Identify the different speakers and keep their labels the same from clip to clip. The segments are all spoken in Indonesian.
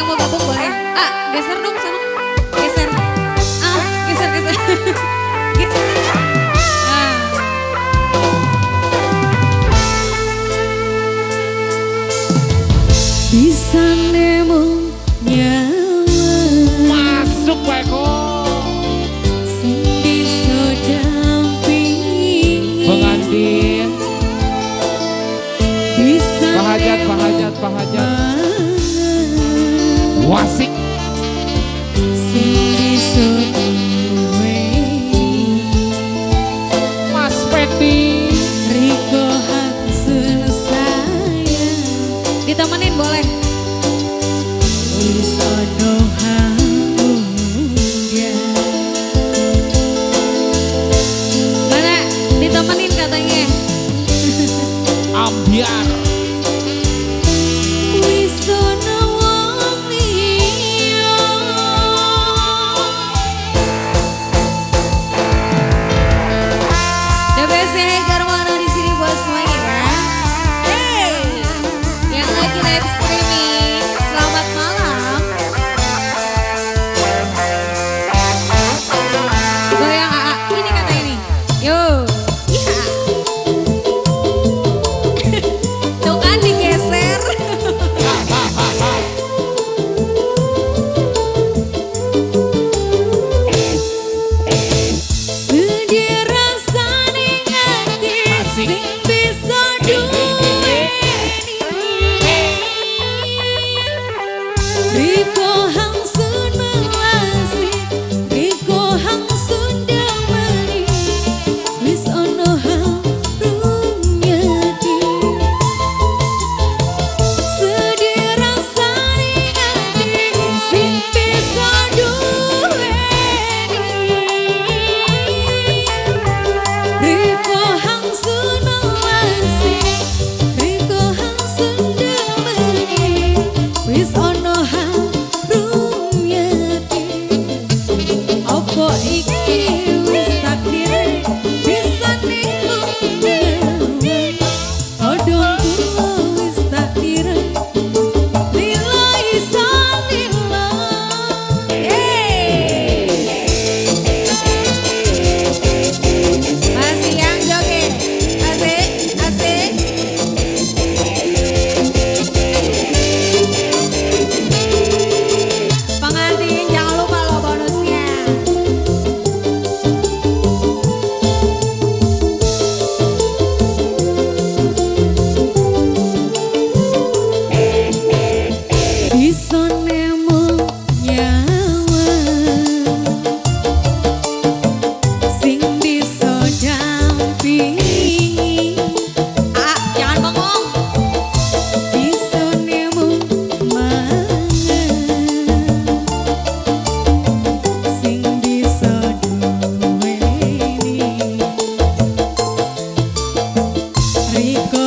Speaker 1: yang mau gabung boleh. Geser dong sana. Geser. Geser. Geser. Bisa nemu nyawa.
Speaker 2: Masuk Beko.
Speaker 1: Sing bisa dampingi.
Speaker 2: Pengantin.
Speaker 1: Bisa
Speaker 2: Bahajat. Wasik.
Speaker 1: Sing bisa duweni.
Speaker 2: Mas Peti.
Speaker 1: Riko Hansun sayang. Ditemenin boleh. Wis ono hamungnya. Mana ditemenin katanya.
Speaker 2: Ambiar.
Speaker 1: Wis ono wong liya. DBC Garwana di sini buat semuanya ya. Hey, yang lagi live streaming, selamat malam. Goyang ini kata ini. Yo, iya. Tuh kan digeser. Sedih rasane ati sing bisa duweni. Riko Hangsun melasi, Riko Hangsun damani. Wis ono harumnya di. Sedih rasane ati sing bisa duweni. Riko Hangsun melasi, Riko Hangsun damani. Wis ono harumnya di. Opo iki wis takdir bisa nimbulnya. Odong kula wis takdir lillahi salillah. Masih yang joget. Asik. Pengantin jangan lupa lo bonusnya. Bisa nemu nyawa sing bisa dampingi. Jangan bengong. Bisa nemu mangan sing bisa duweni. Riko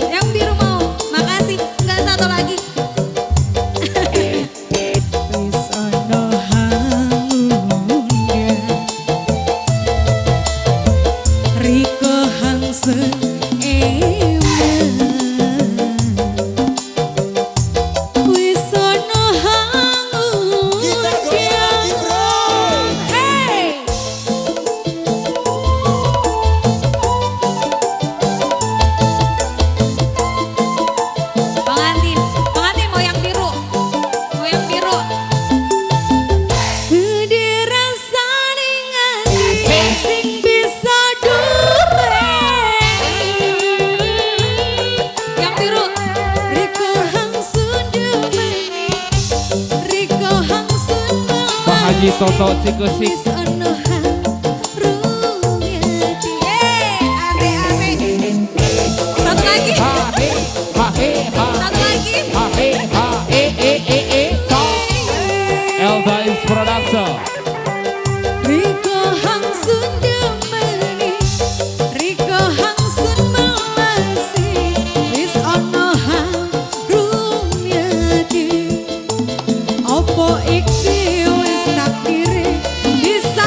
Speaker 1: yang biru mau. Makasih. Enggak satu lagi. Wis ono hamungnya. Riko Hangsun eman. Wis ono hamungnya. Hey! Pengantin mau yang biru. Sedih rasane ati sing bisa duweni. Yang biru. Riko Hangsun damani. Riko Hangsun
Speaker 2: Pak Haji Toto Cikusik.
Speaker 1: wis ono harumnya di. Asik. Satu lagi. Satu lagi.
Speaker 2: Elda is Production.
Speaker 1: Riko Hangsun damani, Riko Hangsun melasi. Wis ono harumnya di. Opo iki wis takdire bisa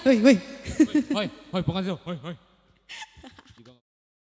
Speaker 1: hoi, hoi.
Speaker 2: Hoi, hoi, bukan itu. Hoi, hoi.